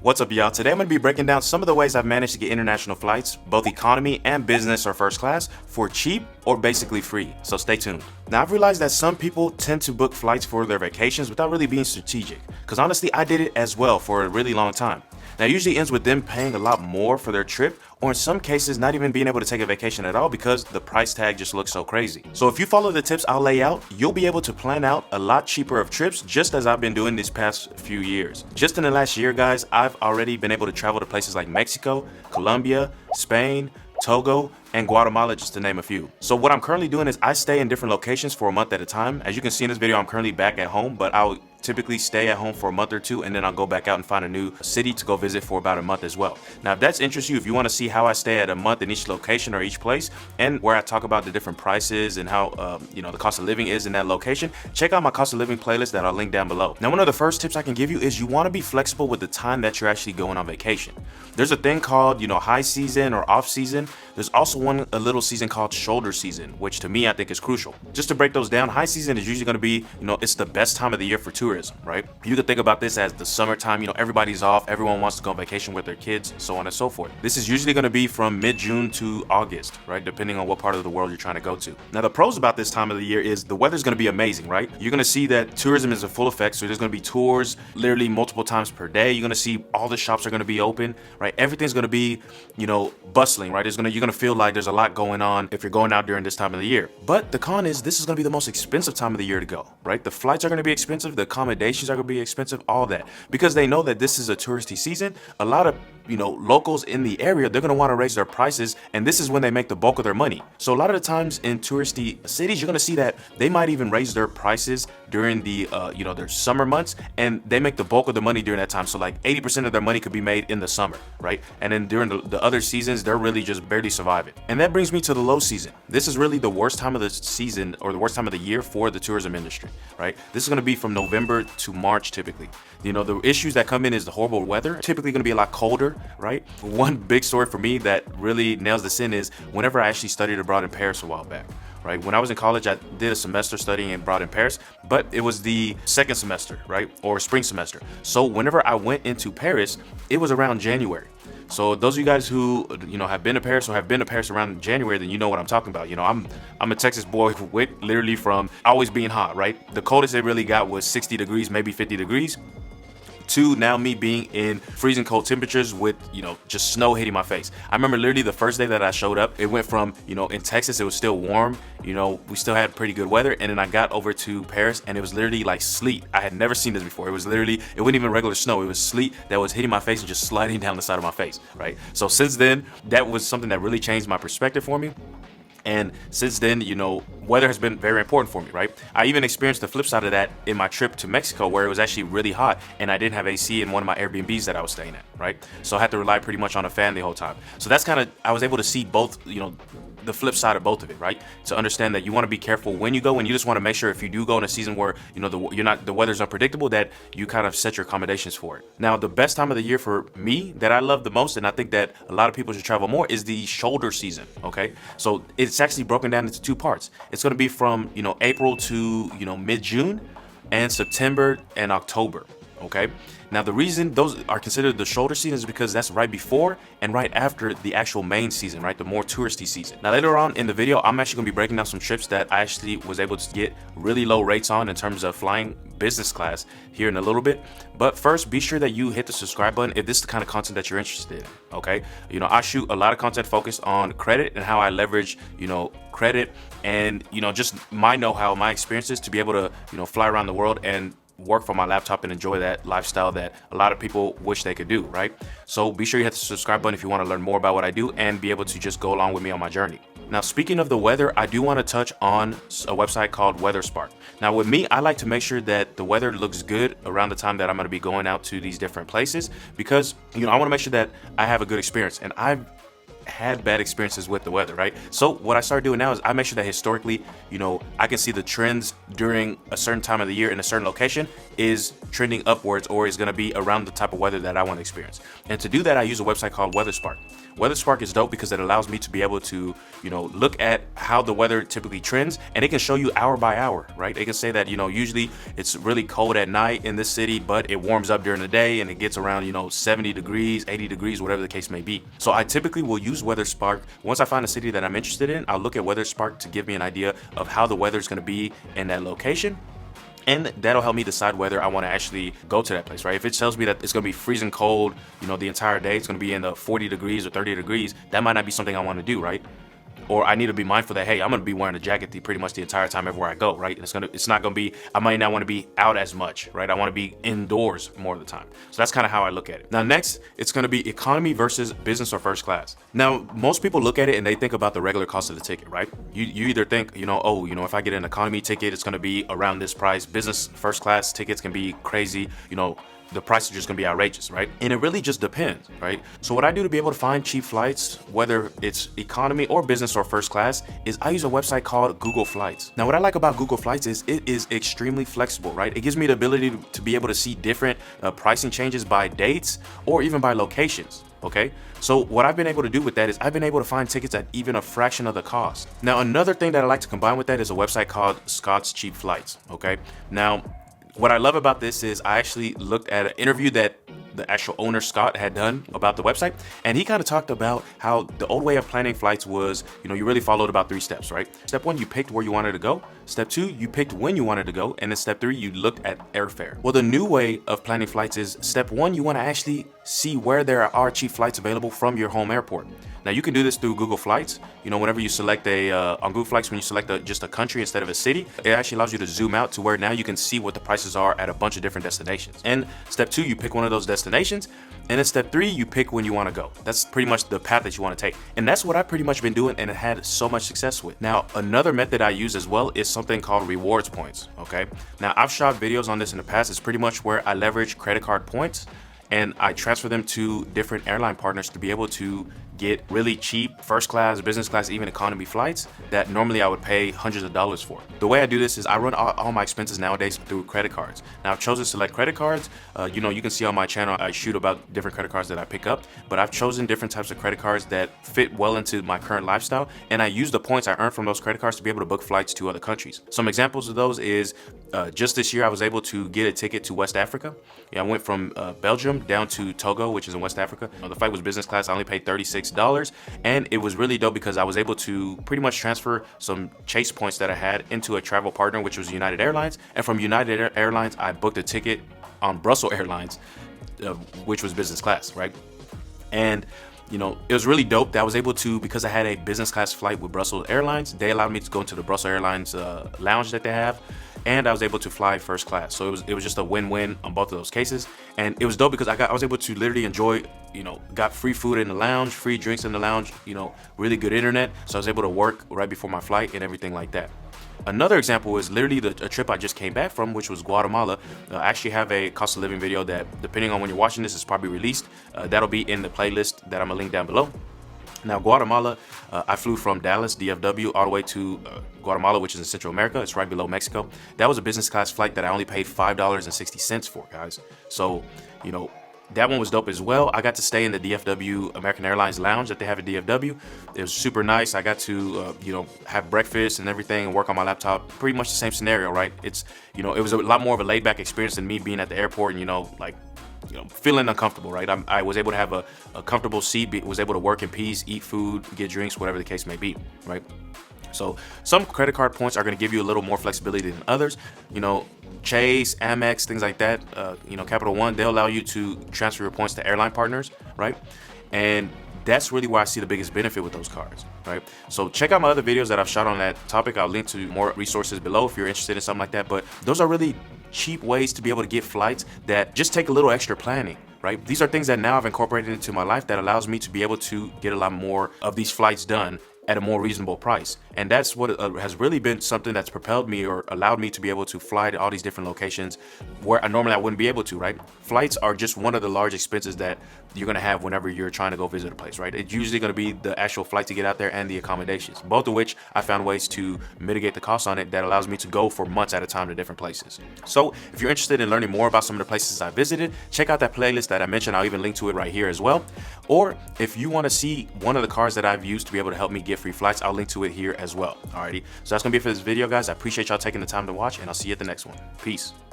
What's up, y'all? Today I'm going to be breaking down some of the ways I've managed to get international flights, both economy and business or first class, for cheap or basically free, so stay tuned. Now, I've realized that some people tend to book flights for their vacations without really being strategic, because honestly, I did it as well for a really long time. Now, it usually ends with them paying a lot more for their trip, or in some cases, not even being able to take a vacation at all because the price tag just looks so crazy. So if you follow the tips I'll lay out, you'll be able to plan out a lot cheaper of trips, just as I've been doing these past few years. Just in the last year, guys, I've already been able to travel to places like Mexico, Colombia, Spain, Togo, and Guatemala, just to name a few. So what I'm currently doing is I stay in different locations for a month at a time. As you can see in this video, I'm currently back at home, but I'll typically stay at home for a month or two, and then I'll go back out and find a new city to go visit for about a month as well. Now, if that interests you, if you want to see how I stay at a month in each location or each place, and where I talk about the different prices and how the cost of living is in that location, check out my cost of living playlist that I'll link down below. Now, one of the first tips I can give you is you want to be flexible with the time that you're actually going on vacation. There's a thing called, high season or off season. There's also a little season called shoulder season, which to me, I think is crucial. Just to break those down, high season is usually going to be, it's the best time of the year for tourism, right? You could think about this as the summertime, everybody's off, everyone wants to go on vacation with their kids, so on and so forth. This is usually going to be from mid-June to August, right? Depending on what part of the world you're trying to go to. Now, the pros about this time of the year is the weather's going to be amazing, right? You're going to see that tourism is in full effect, so there's going to be tours literally multiple times per day. You're going to see all the shops are going to be open, right? Everything's going to be, bustling, right? You're going to feel like there's a lot going on if you're going out during this time of the year. But the con is this is going to be the most expensive time of the year to go, right? The flights are going to be expensive, the accommodations are going to be expensive, all that, because they know that this is a touristy season. A lot of locals in the area, they're going to want to raise their prices, and this is when they make the bulk of their money. So a lot of the times in touristy cities, you're going to see that they might even raise their prices during the their summer months, and they make the bulk of the money during that time. So like 80% of their money could be made in the summer, right? And then during the other seasons, they're really just barely surviving. And that brings me to the low season. This is really the worst time of the season, or the worst time of the year for the tourism industry, right? This is going to be from November to March typically. The issues that come in is the horrible weather, typically going to be a lot colder, right? One big story for me that really nails this in is whenever I actually studied abroad in Paris a while back, right? When I was in college, I did a semester studying abroad in Paris, but it was the second semester, right? Or spring semester. So whenever I went into Paris, it was around January. So those of you guys who have been to Paris or have been to Paris around January, then you know what I'm talking about. I'm a Texas boy with literally from always being hot, right? The coldest it really got was 60 degrees, maybe 50 degrees. To now me being in freezing cold temperatures with, just snow hitting my face. I remember literally the first day that I showed up, it went from, in Texas, it was still warm, we still had pretty good weather. And then I got over to Paris and it was literally like sleet. I had never seen this before. It wasn't even regular snow. It was sleet that was hitting my face and just sliding down the side of my face, right? So since then, that was something that really changed my perspective for me. And since then, weather has been very important for me, right? I even experienced the flip side of that in my trip to Mexico, where it was actually really hot and I didn't have AC in one of my Airbnbs that I was staying at, right? So I had to rely pretty much on a fan the whole time. So that's I was able to see both, the flip side of both of it, right? To understand that you want to be careful when you go, and you just want to make sure if you do go in a season where, the weather's unpredictable, that you kind of set your accommodations for it. Now, the best time of the year for me that I love the most, and I think that a lot of people should travel more, is the shoulder season, okay? So it's actually broken down into two parts. It's going to be from, April to, mid-June, and September and October, okay? Now, the reason those are considered the shoulder season is because that's right before and right after the actual main season, right? The more touristy season. Now, later on in the video, I'm actually going to be breaking down some trips that I actually was able to get really low rates on in terms of flying business class here in a little bit. But first, be sure that you hit the subscribe button if this is the kind of content that you're interested in, okay? I shoot a lot of content focused on credit and how I leverage, credit and, just my know-how, my experiences to be able to, fly around the world and work from my laptop and enjoy that lifestyle that a lot of people wish they could do, right? So be sure you hit the subscribe button if you want to learn more about what I do and be able to just go along with me on my journey. Now, speaking of the weather, I do want to touch on a website called WeatherSpark. Now, with me, I like to make sure that the weather looks good around the time that I'm going to be going out to these different places because, I want to make sure that I have a good experience. And I've had bad experiences with the weather, right? So what I started doing now is I make sure that historically, I can see the trends during a certain time of the year in a certain location is trending upwards or is going to be around the type of weather that I want to experience. And to do that, I use a website called WeatherSpark. WeatherSpark is dope because it allows me to be able to, look at how the weather typically trends, and it can show you hour by hour, right? It can say that, usually it's really cold at night in this city, but it warms up during the day and it gets around, 70 degrees, 80 degrees, whatever the case may be. So I typically will use WeatherSpark. Once I find a city that I'm interested in, I'll look at WeatherSpark to give me an idea of how the weather is going to be in that location. And that'll help me decide whether I want to actually go to that place, right? If it tells me that it's going to be freezing cold, the entire day, it's going to be in the 40 degrees or 30 degrees, that might not be something I want to do, right? Or I need to be mindful that, hey, I'm going to be wearing a jacket pretty much the entire time everywhere I go, right? It's not going to be, I might not want to be out as much, right? I want to be indoors more of the time. So that's kind of how I look at it. Now, next, it's going to be economy versus business or first class. Now, most people look at it and they think about the regular cost of the ticket, right? You either think, if I get an economy ticket, it's going to be around this price. Business first class tickets can be crazy, the price is just gonna be outrageous, right? And it really just depends, right? So what I do to be able to find cheap flights, whether it's economy or business or first class, is I use a website called Google Flights. Now, what I like about Google Flights is it is extremely flexible, right? It gives me the ability to be able to see different pricing changes by dates or even by locations. Okay, so what I've been able to do with that is I've been able to find tickets at even a fraction of the cost. Now, another thing that I like to combine with that is a website called Scott's Cheap Flights. Okay, now what I love about this is I actually looked at an interview that the actual owner, Scott, had done about the website, and he kind of talked about how the old way of planning flights was, you really followed about 3 steps, right? Step 1, you picked where you wanted to go. Step 2, you picked when you wanted to go. And then step 3, you looked at airfare. Well, the new way of planning flights is step 1, you want to actually see where there are cheap flights available from your home airport. Now, you can do this through Google Flights. Whenever you select on Google Flights, when you select just a country instead of a city, it actually allows you to zoom out to where now you can see what the prices are at a bunch of different destinations. And step 2, you pick one of those destinations. And then step 3, you pick when you want to go. That's pretty much the path that you want to take. And that's what I've pretty much been doing and had so much success with. Now, another method I use as well is something called rewards points, okay? Now, I've shot videos on this in the past. It's pretty much where I leverage credit card points and I transfer them to different airline partners to be able to get really cheap first class, business class, even economy flights that normally I would pay hundreds of dollars for. The way I do this is I run all my expenses nowadays through credit cards. Now, I've chosen select credit cards. You can see on my channel I shoot about different credit cards that I pick up, but I've chosen different types of credit cards that fit well into my current lifestyle, and I use the points I earn from those credit cards to be able to book flights to other countries. Some examples of those is just this year I was able to get a ticket to West Africa. I went from Belgium down to Togo, which is in West Africa. The flight was business class. I only paid $36, and it was really dope because I was able to pretty much transfer some Chase points that I had into a travel partner, which was United Airlines. And from United Airlines, I booked a ticket on Brussels Airlines, which was business class, right? And it was really dope that I was able to, because I had a business class flight with Brussels Airlines, they allowed me to go into the Brussels Airlines lounge that they have, and I was able to fly first class. So it was just a win-win on both of those cases. And it was dope because I was able to literally enjoy, got free food in the lounge, free drinks in the lounge, really good internet. So I was able to work right before my flight and everything like that. Another example is literally a trip I just came back from, which was Guatemala. I actually have a cost of living video that, depending on when you're watching this, is probably released. That'll be in the playlist that I'm gonna link down below. Now, Guatemala, I flew from Dallas, DFW, all the way to Guatemala, which is in Central America. It's right below Mexico. That was a business class flight that I only paid $5.60 for, guys. So, that one was dope as well. I got to stay in the DFW American Airlines lounge that they have at DFW. It was super nice. I got to, have breakfast and everything and work on my laptop. Pretty much the same scenario, right? It's, it was a lot more of a laid back experience than me being at the airport and, feeling uncomfortable, right? I was able to have a comfortable seat, was able to work in peace, eat food, get drinks, whatever the case may be, right? So some credit card points are going to give you a little more flexibility than others. Chase, Amex, things like that, Capital One, they'll allow you to transfer your points to airline partners, right? And that's really where I see the biggest benefit with those cards, right? So check out my other videos that I've shot on that topic. I'll link to more resources below if you're interested in something like that. But those are really cheap ways to be able to get flights that just take a little extra planning, right? These are things that now I've incorporated into my life that allows me to be able to get a lot more of these flights done at a more reasonable price. And that's what has really been something that's propelled me or allowed me to be able to fly to all these different locations where normally I wouldn't be able to, right? Flights are just one of the large expenses that you're gonna have whenever you're trying to go visit a place, right? It's usually gonna be the actual flight to get out there and the accommodations, both of which I found ways to mitigate the cost on it that allows me to go for months at a time to different places. So if you're interested in learning more about some of the places I visited, check out that playlist that I mentioned. I'll even link to it right here as well. Or if you wanna see one of the cards that I've used to be able to help me get free flights, I'll link to it here as well. Alrighty, so that's gonna be it for this video, guys. I appreciate y'all taking the time to watch, and I'll see you at the next one. Peace.